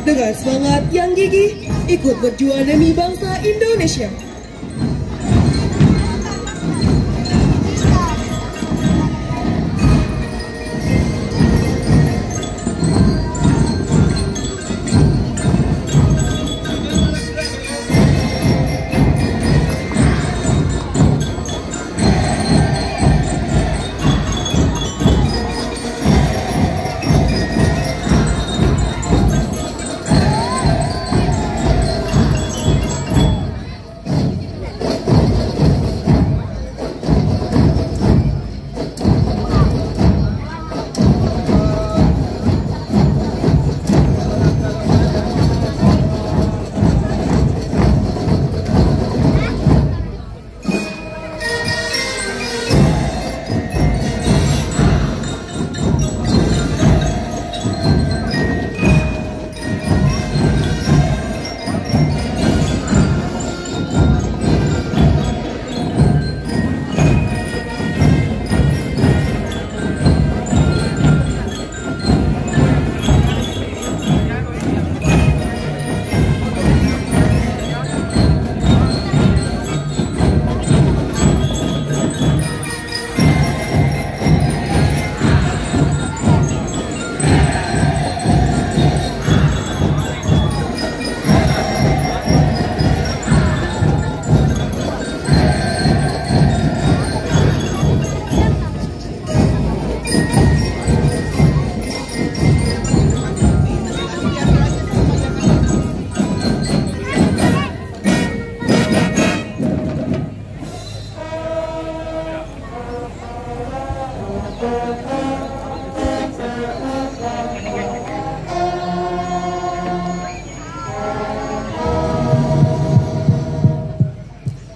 Dengan semangat yang gigih, ikut berjuang demi bangsa Indonesia.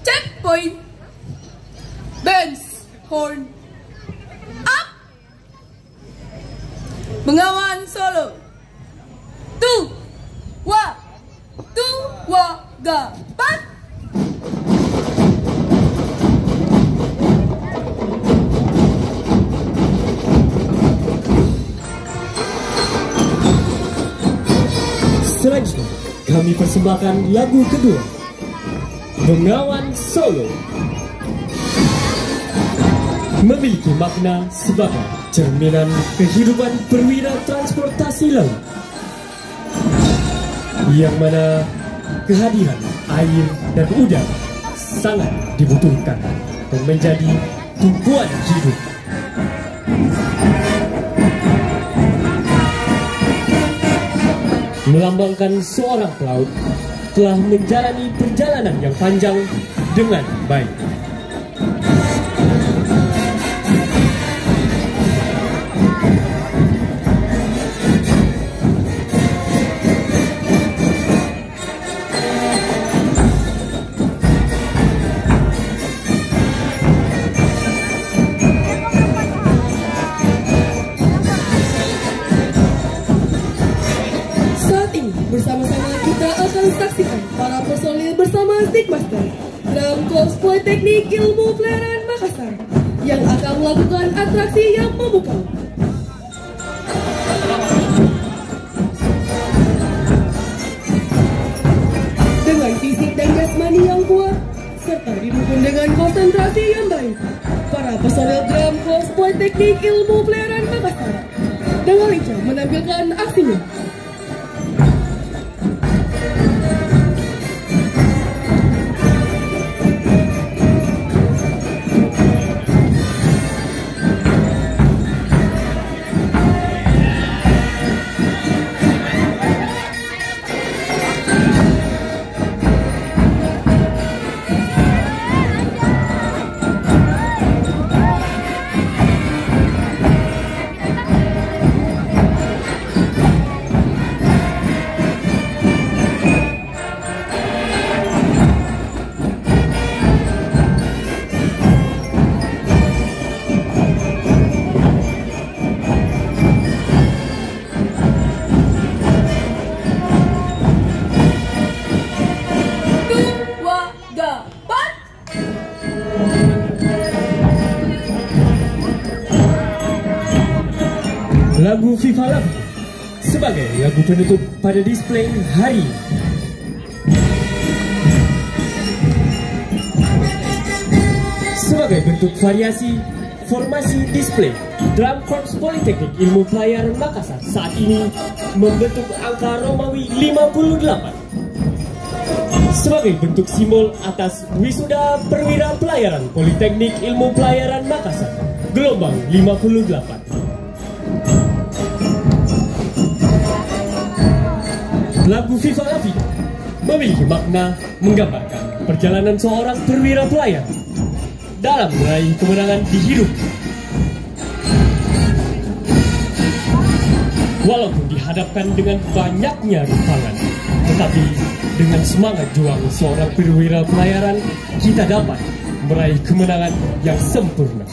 Checkpoint. Benz horn up. Bengawan Solo. Gapat. Selanjutnya, kami persembahkan lagu kedua, Bengawan Solo. Memiliki makna sebagai cerminan kehidupan perwira transportasi laut, yang mana kehadiran air dan udara sangat dibutuhkan dan menjadi tumpuan hidup. Melambangkan seorang pelaut telah menjalani perjalanan yang panjang dengan baik. Bersama-sama kita akan saksikan para personil bersama Stickmaster Drum Corps Politeknik Ilmu Pelayaran Makassar yang akan melakukan atraksi yang memukau. Dengan fisik dan jasmani yang kuat serta didukung dengan konsentrasi yang baik, para personil Drum Corps Politeknik Ilmu Pelayaran Makassar dengan lincah menampilkan aksinya. Lagu Viva La Vida sebagai lagu penutup pada display hari ini. Sebagai bentuk variasi formasi display, Drum Corps Politeknik Ilmu Pelayaran Makassar saat ini membentuk angka Romawi 58 sebagai bentuk simbol atas wisuda perwira pelayaran Politeknik Ilmu Pelayaran Makassar gelombang 58. Lagu Viva La Vida memiliki makna menggambarkan perjalanan seorang perwira pelayan dalam meraih kemenangan di hidup. Walaupun dihadapkan dengan banyaknya rintangan, tetapi dengan semangat juang seorang perwira pelayaran, kita dapat meraih kemenangan yang sempurna.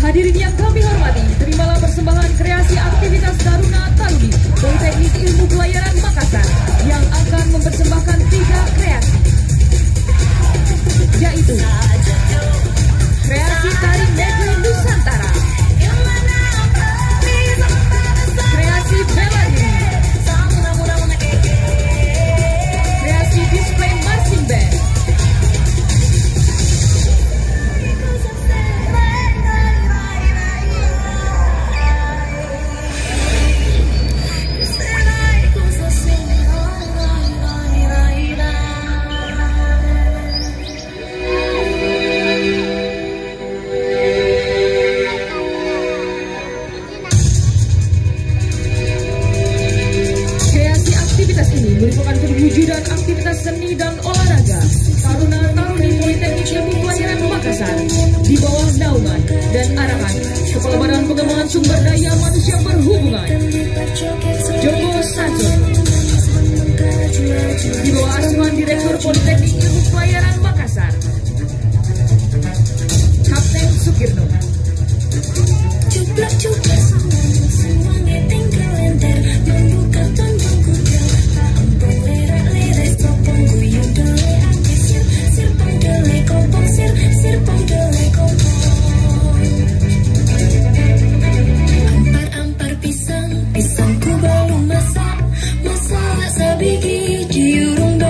Hadirin yang kami hormati, terimalah persembahan kreasi aktivitas Taruna Taruni Politeknik Ilmu Pelayaran Makassar yang akan mempersembahkan 3 kreasi, yaitu kreasi tari medley Nusantara, kreasi bela diri, kreasi display marching band, merupakan perwujudan aktivitas seni dan olahraga Taruna Taruni Politeknik Ilmu Pelayaran Makassar di bawah naungan dan arahan Kepala Badan Pengembangan Sumber Daya Manusia Perhubungan Joko Sanjoyo, di bawah asuhan Direktur Politeknik Ilmu Pelayaran Makassar Kapten Sukirno. Pisangku belum masak, masak sabigi diurung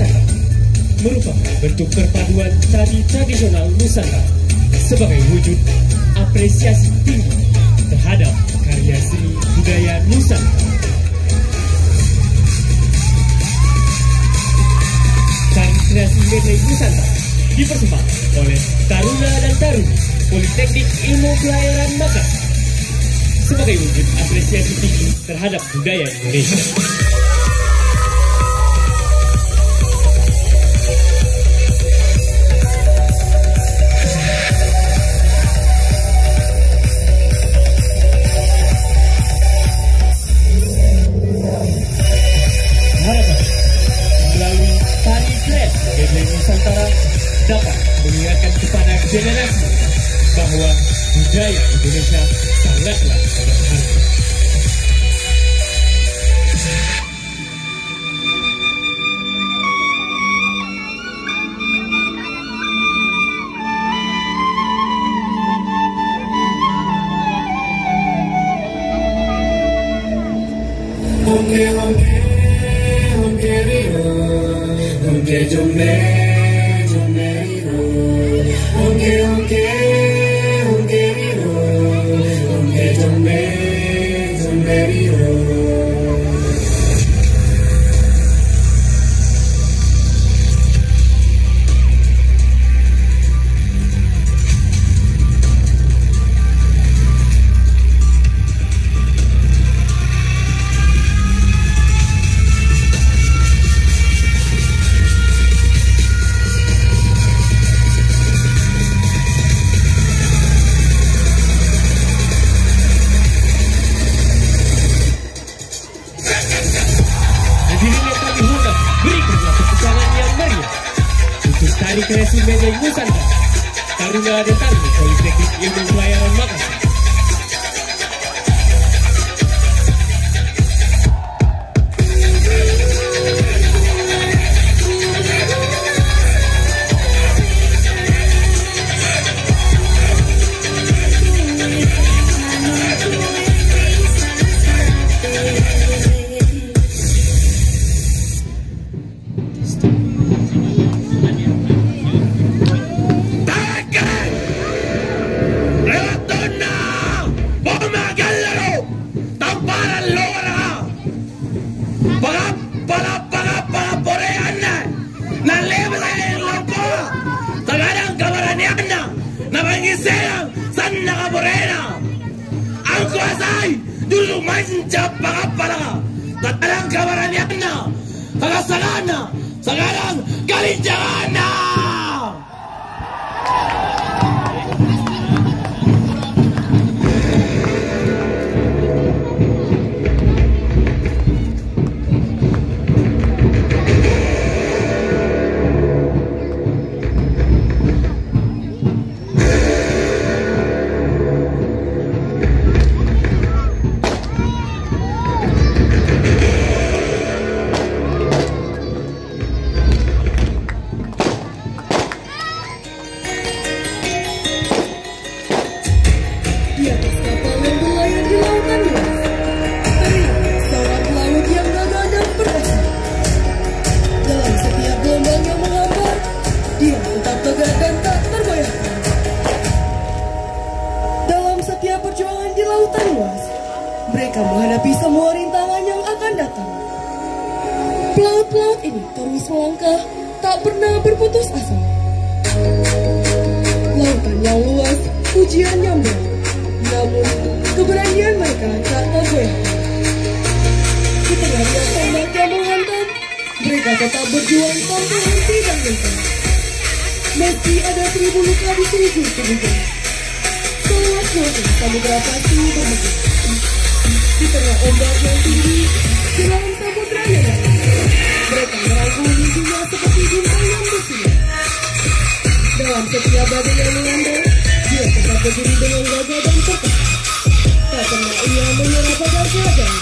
Nusantara merupakan bentuk perpaduan tari tradisional Nusantara sebagai wujud apresiasi tinggi terhadap karya seni budaya Nusantara. Tari kreasi medley Nusantara dipersembahkan oleh Taruna dan Taruni Politeknik Ilmu Pelayaran Makassar sebagai wujud apresiasi tinggi terhadap budaya Indonesia. Dapat mengingatkan kepada generasi bahwa budaya Indonesia sangatlah berharga. Tari kreasi medley Nusantara Taruna dan Taruni Politeknik Ilmu Pelayaran Makassar. Dulu mancap pala tatalang kabaraniana kagasagana sekarang kalinjana. Mereka menghadapi semua rintangan yang akan datang. Pelaut-pelaut ini terus melangkah, tak pernah berputus asa. Lautan yang luas, ujian yang berat, namun keberanian mereka tak tergoyahkan. Di tengah riak ombak yang menghantam, mereka tetap berjuang tanpa henti dan gentar. Meski ada 1000 luka di sekujur tubuhnya, seolah samudera pasti bermegah. Di tengah ombak yang tinggi, di dalam samudera yang dalam, mereka merangkul mimpinya seperti bintang yang bersinar. Dalam setiap badai yang melanda, dia tetap berdiri dengan gagah dan kokoh. Tak pernah ia menyerah pada keadaan,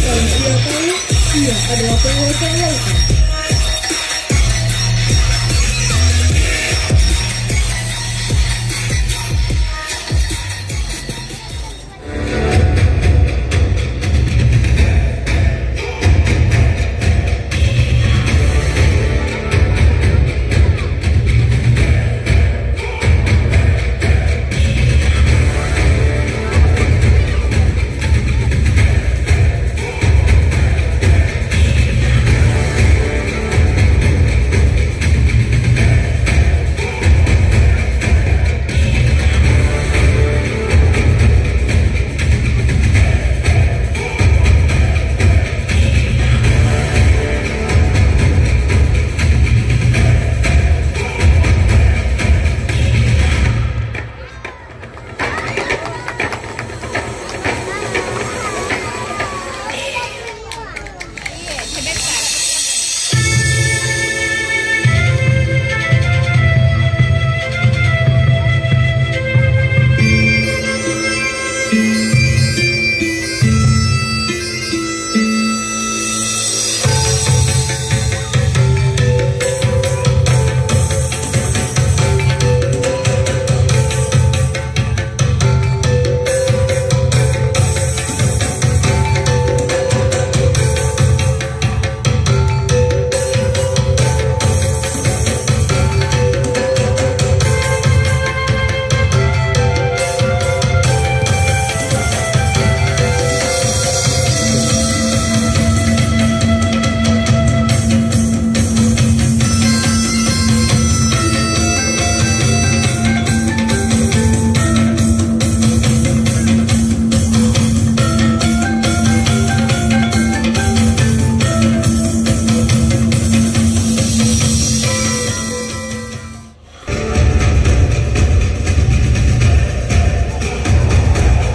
karena ia tahu ia adalah penguasa lautan.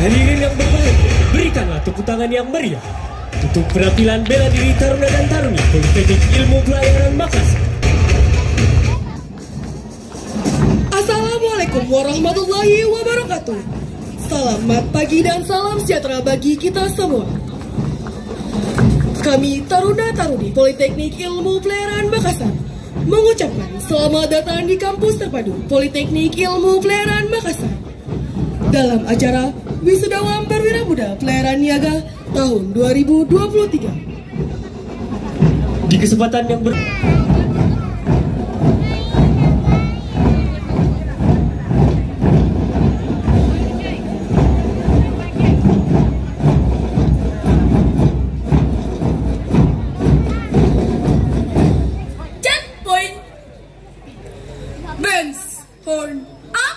Hadirin yang berbahagia, berikanlah tepuk tangan yang meriah untuk penampilan bela diri Taruna dan Taruni Politeknik Ilmu Pelayaran Makassar. Assalamualaikum warahmatullahi wabarakatuh. Selamat pagi dan salam sejahtera bagi kita semua. Kami Taruna Taruni Politeknik Ilmu Pelayaran Makassar mengucapkan selamat datang di kampus terpadu Politeknik Ilmu Pelayaran Makassar dalam acara Wisudawam Perwira Muda Pelayaran Niaga tahun 2023. Di kesempatan yang Checkpoint. Benz horn up.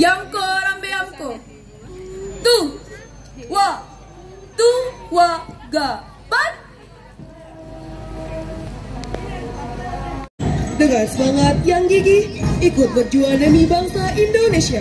Yamko rambe yamko. Tu wa ga pan. Dengan semangat yang gigih, ikut berjuang demi bangsa Indonesia.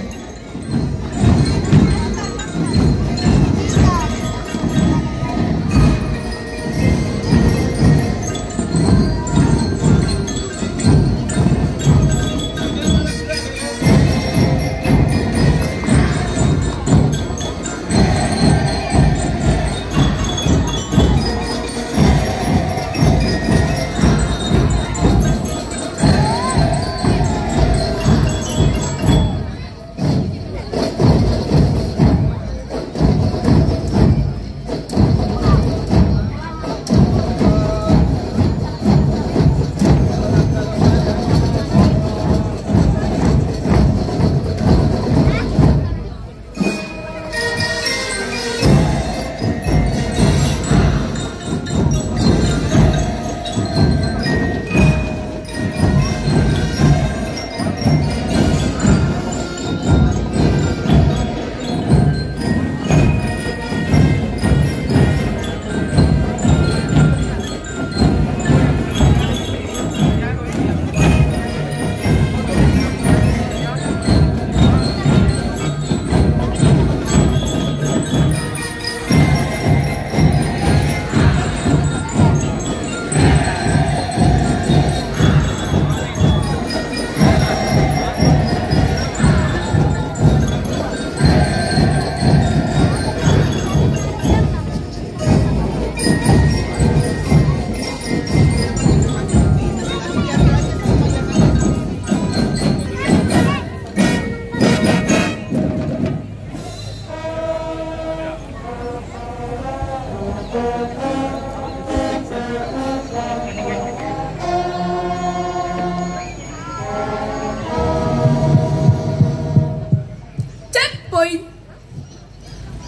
Checkpoint.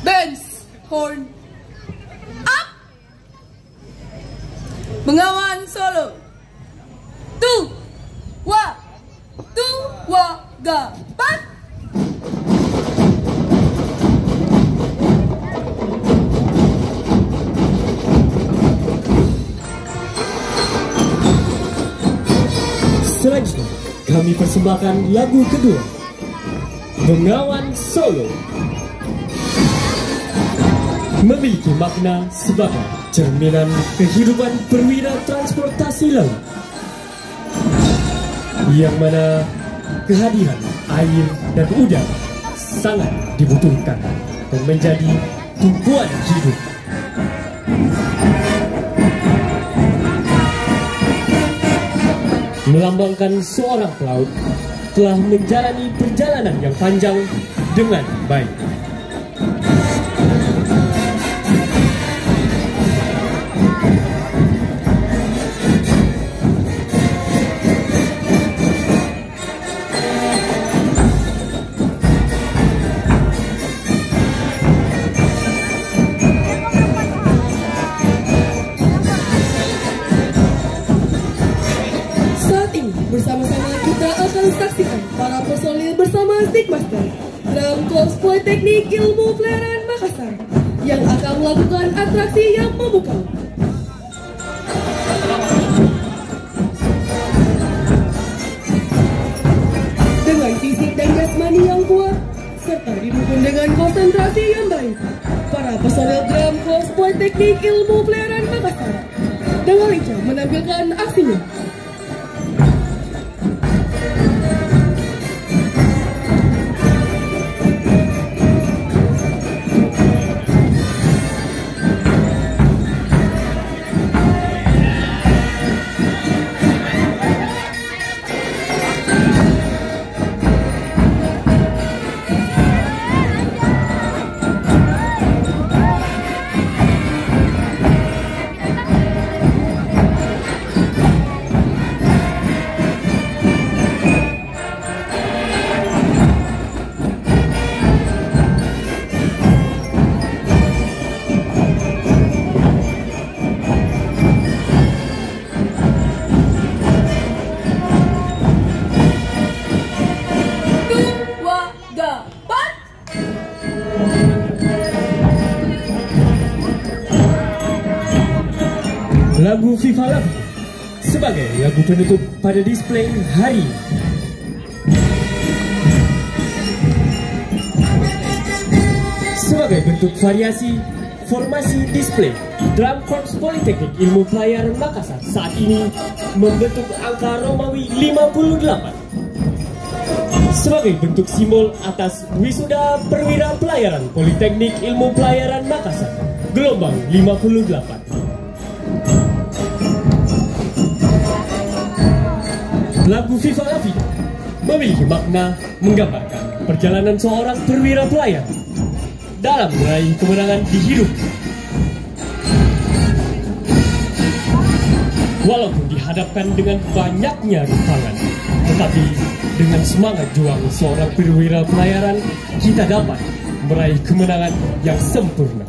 Benz horn up. Bengawan Solo. Tu wa ga pan. selanjutnya kami persembahkan lagu kedua, Bengawan Solo, memiliki makna sebagai cerminan kehidupan perwira transportasi laut, yang mana kehadiran air dan udara sangat dibutuhkan dan menjadi tumpuan hidup. Melambangkan seorang pelaut telah menjalani perjalanan yang panjang dengan baik. Bersama-sama kita akan saksikan para personil bersama Stickmaster Drum Corps Politeknik Ilmu Pelayaran Makassar yang akan melakukan atraksi yang memukau. Dengan fisik dan jasmani yang kuat serta didukung dengan konsentrasi yang baik, para personil Drum Corps Politeknik Ilmu Pelayaran Makassar dengan lincah menampilkan aksinya. Lagu Viva La Vida sebagai lagu penutup pada display hari ini. Sebagai bentuk variasi formasi display, Drum Corps Politeknik Ilmu Pelayaran Makassar saat ini membentuk angka Romawi 58 sebagai bentuk simbol atas wisuda perwira pelayaran Politeknik Ilmu Pelayaran Makassar gelombang 58. Lagu Viva La Vida memiliki makna menggambarkan perjalanan seorang perwira pelayan dalam meraih kemenangan di hidup. Walaupun dihadapkan dengan banyaknya rintangan, tetapi dengan semangat juang seorang perwira pelayaran, kita dapat meraih kemenangan yang sempurna.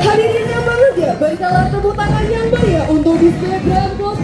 Hadirin yang berbahagia, berikanlah tepuk tangan yang meriah untuk display Drum Corps